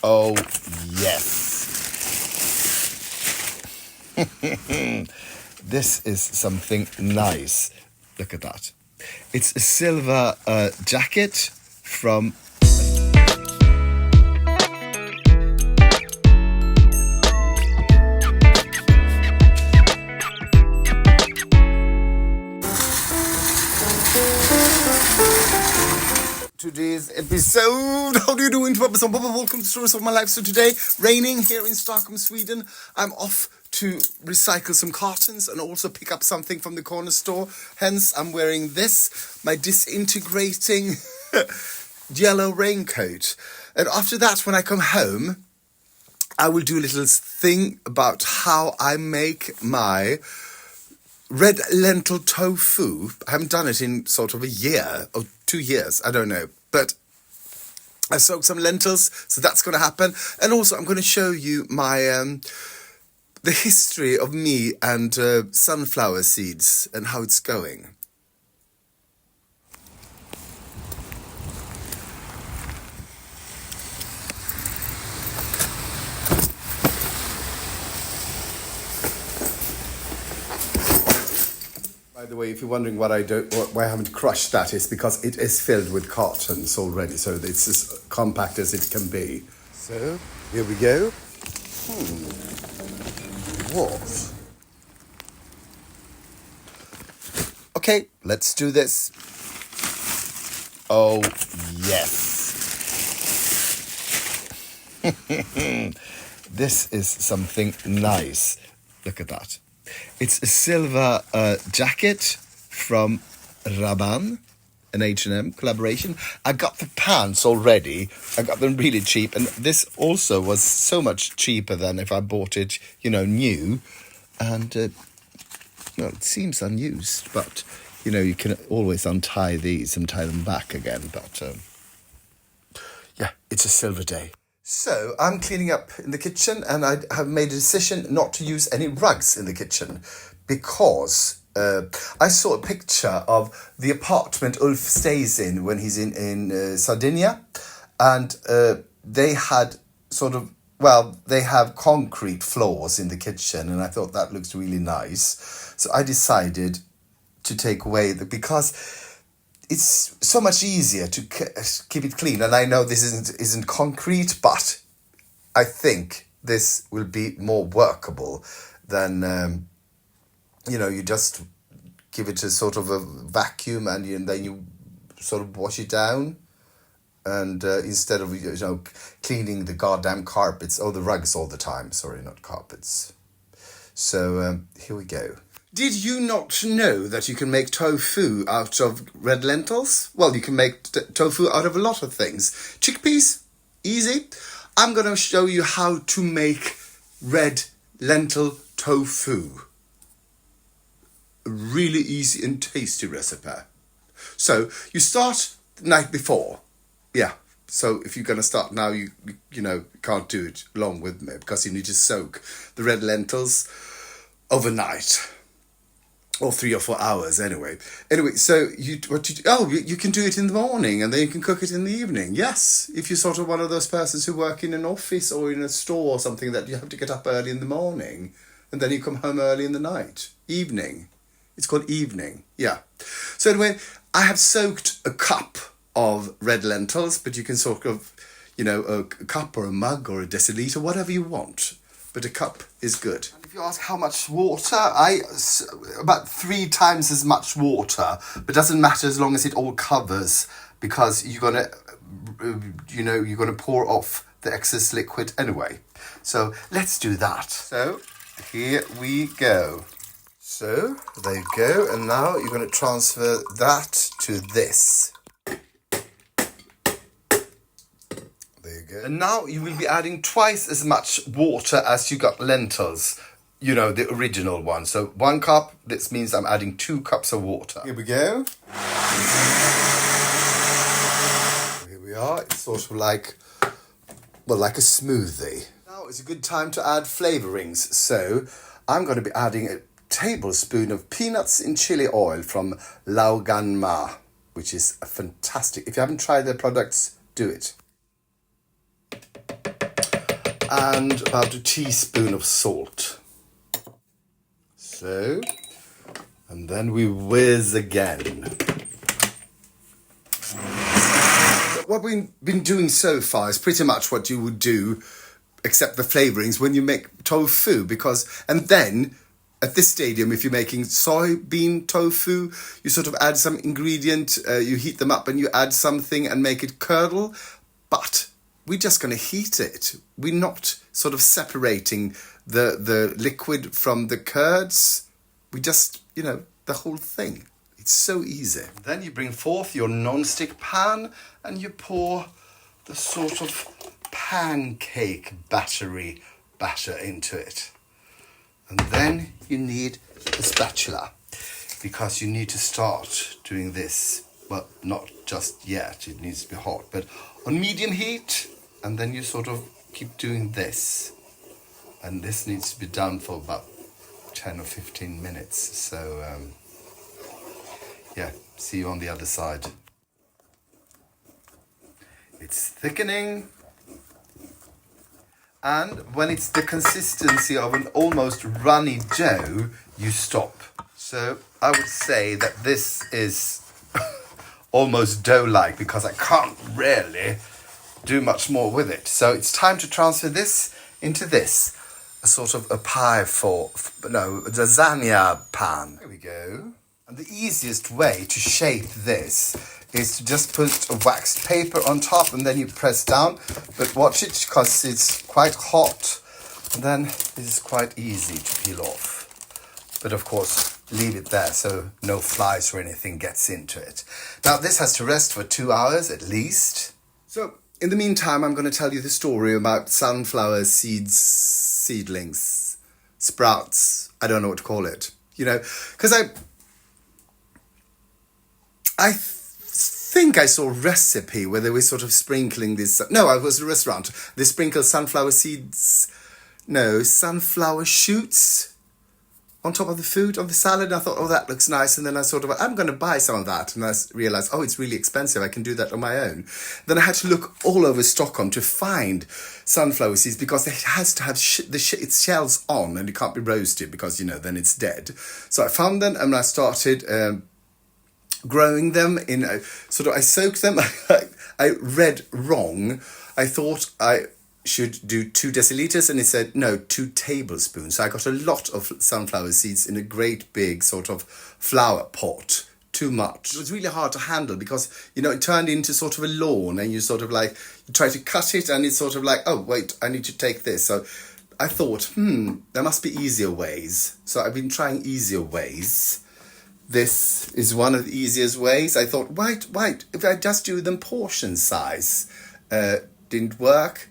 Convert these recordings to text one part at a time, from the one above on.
Oh, yes. This is something nice. Look at that. It's a silver jacket from... Today's episode. How do you do? Welcome to Stories of My Life. So today, raining here in Stockholm, Sweden. I'm off to recycle some cartons and also pick up something from the corner store. Hence, I'm wearing this, my disintegrating yellow raincoat. And after that, when I come home, I will do a little thing about how I make my red lentil tofu. I haven't done it in sort of a year or 2 years. I don't know. But I soaked some lentils, so that's going to happen. And also I'm going to show you my the history of me and sunflower seeds and how it's going. By the way, if you're wondering why I haven't crushed that, is because it is filled with cartons already, so it's as compact as it can be. So, here we go. What? Okay, let's do this. Oh, yes. This is something nice. Look at that. It's a silver jacket from Rabanne, an H&M collaboration. I got the pants already. I got them really cheap. And this also was so much cheaper than if I bought it, new. And, it seems unused. But, you can always untie these and tie them back again. But, it's a silver day. So, I'm cleaning up in the kitchen and I have made a decision not to use any rugs in the kitchen because I saw a picture of the apartment Ulf stays in when he's in Sardinia, and they had they have concrete floors in the kitchen, and I thought that looks really nice. So I decided to take away because it's so much easier to keep it clean. And I know this isn't concrete, but I think this will be more workable than, you just give it a sort of a vacuum and then you sort of wash it down. And instead of, cleaning the goddamn carpets, the rugs all the time. Sorry, not carpets. So here we go. Did you not know that you can make tofu out of red lentils? Well, you can make tofu out of a lot of things. Chickpeas, easy. I'm going to show you how to make red lentil tofu. A really easy and tasty recipe. So, you start the night before. Yeah, so if you're going to start now, you can't do it along with me because you need to soak the red lentils overnight. Or 3 or 4 hours, anyway. Anyway, so you can do it in the morning and then you can cook it in the evening. Yes, if you're sort of one of those persons who work in an office or in a store or something that you have to get up early in the morning and then you come home early in the night. Evening. It's called evening. Yeah. So anyway, I have soaked a cup of red lentils, but you can sort of, a cup or a mug or a deciliter, whatever you want. But a cup is good. If you ask how much water, about 3 times as much water, but doesn't matter as long as it all covers, because you're gonna pour off the excess liquid anyway. So let's do that. So here we go. So there you go, and now you're gonna transfer that to this. And now you will be adding twice as much water as you got lentils, the original one. So 1 cup, this means I'm adding 2 cups of water. Here we go. Here we are. It's sort of like a smoothie. Now is a good time to add flavorings. So I'm going to be adding a tablespoon of peanuts in chili oil from Laoganma, which is fantastic. If you haven't tried their products, do it. and about a teaspoon of salt. So, and then we whiz again. What we've been doing so far is pretty much what you would do, except the flavorings, when you make tofu, and then at this stadium, if you're making soybean tofu, you sort of add some ingredient, you heat them up and you add something and make it curdle, but we're just going to heat it. We're not sort of separating the liquid from the curds. We just, the whole thing. It's so easy. Then you bring forth your non-stick pan and you pour the sort of pancake batter into it. And then you need a spatula because you need to start doing this. Well, not just yet, it needs to be hot, but on medium heat. And then you sort of keep doing this. And this needs to be done for about 10 or 15 minutes. So, see you on the other side. It's thickening. And when it's the consistency of an almost runny dough, you stop. So I would say that this is almost dough-like because I can't really do much more with it. So it's time to transfer this into this. A sort of a lasagna pan. Here we go. And the easiest way to shape this is to just put a waxed paper on top and then you press down. But watch it because it's quite hot. And then this is quite easy to peel off. But of course, leave it there so no flies or anything gets into it. Now this has to rest for 2 hours at least. So in the meantime, I'm going to tell you the story about sunflower seedlings, sprouts. I don't know what to call it. Because I think I saw a recipe where they were sort of sprinkling this. No, it was a restaurant. They sprinkled sunflower shoots on top of the food, on the salad. And I thought, that looks nice. And then I I'm going to buy some of that. And I realized, it's really expensive. I can do that on my own. Then I had to look all over Stockholm to find sunflower seeds because it has to have its shells on and it can't be roasted because, then it's dead. So I found them and I started growing them in I soaked them. I read wrong. I thought I should do 2 deciliters and it said no, 2 tablespoons. So I got a lot of sunflower seeds in a great big sort of flower pot. Too much. It was really hard to handle because it turned into sort of a lawn and you you try to cut it and it's sort of like, oh wait, I need to take this. So I thought there must be easier ways. So I've been trying easier ways. This is one of the easiest ways. I thought, wait, if I just do them portion size, didn't work.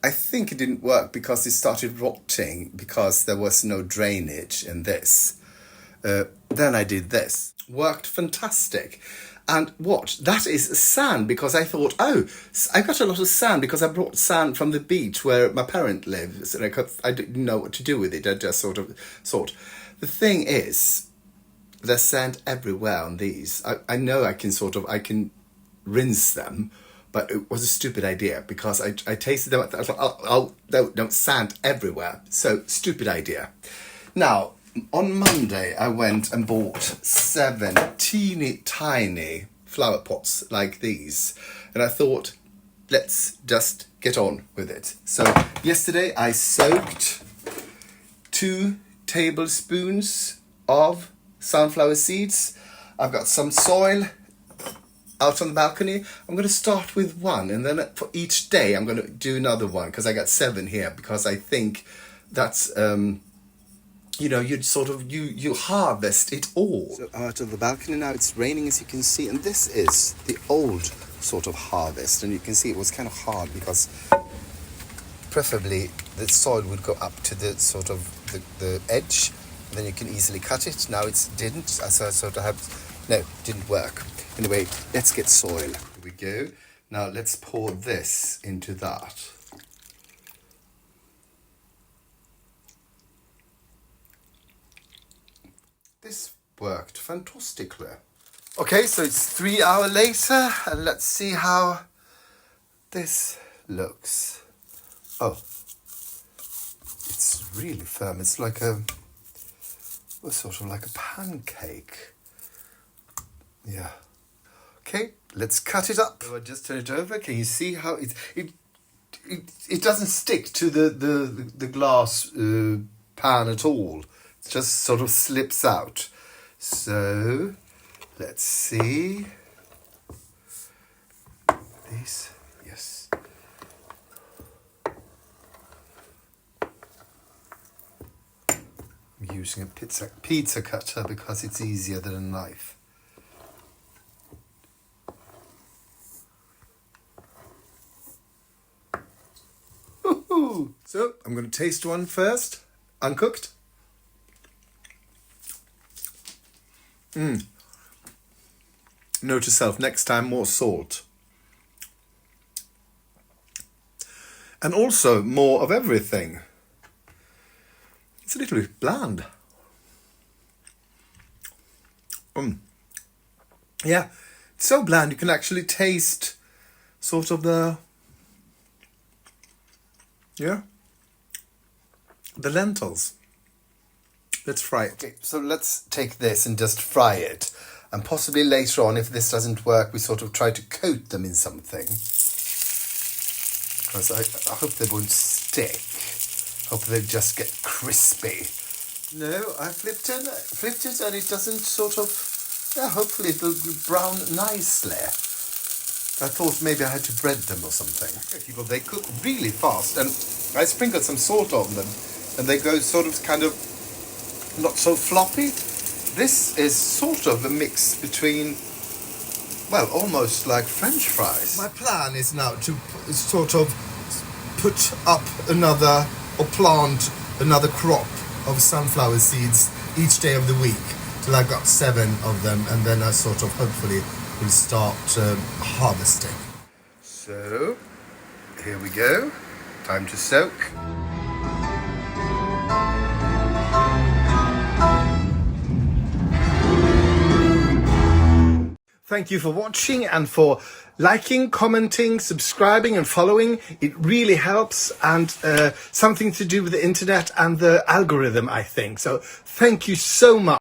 I think it didn't work because it started rotting because there was no drainage in this. Then I did this. Worked fantastic. And that is sand because I thought, I got a lot of sand because I brought sand from the beach where my parent lives and I didn't know what to do with it. I just The thing is, there's sand everywhere on these. I know I can rinse them, but it was a stupid idea because I tasted them. I thought, no, sand everywhere. So, stupid idea. Now, on Monday, I went and bought 7 teeny tiny flower pots like these. And I thought, let's just get on with it. So, yesterday I soaked 2 tablespoons of sunflower seeds. I've got some soil out on the balcony. I'm going to start with 1 and then for each day I'm going to do another one because I got 7 here because I think that's you harvest it all. So out of the balcony now it's raining as you can see, and this is the old sort of harvest, and you can see it was kind of hard because preferably the soil would go up to the sort of the edge. Then you can easily cut it. Now it didn't, so I didn't work. Anyway, let's get soil. Here we go. Now let's pour this into that. This worked fantastically. Okay, so it's 3 hours later, and let's see how this looks. Oh, It's really firm. It's like a sort of like a pancake. Yeah. Okay, let's cut it up. So I just turn it over. Can you see how it doesn't stick to the glass pan at all. It just sort of slips out. So let's see. These, yes. I'm using a pizza cutter because it's easier than a knife. So I'm going to taste one first, uncooked. Note to self, next time more salt. And also more of everything. It's a little bit bland. Yeah, it's so bland you can actually taste sort of the lentils. Let's fry it. Okay, so let's take this and just fry it. And possibly later on, if this doesn't work, we sort of try to coat them in something. Because I hope they won't stick. Hope they just get crispy. No, I flipped it and it doesn't sort of... Yeah, hopefully it'll brown nicely. I thought maybe I had to bread them or something. People, they cook really fast, and I sprinkled some salt on them, and they go sort of kind of not so floppy. This is sort of a mix between, well, almost like French fries. My plan is now to sort of put up another, or plant another crop of sunflower seeds each day of the week, till I got 7 of them, and then I sort of hopefully will start harvesting. So, here we go. Time to soak. Thank you for watching and for liking, commenting, subscribing and following. It really helps, and something to do with the internet and the algorithm, I think. So thank you so much.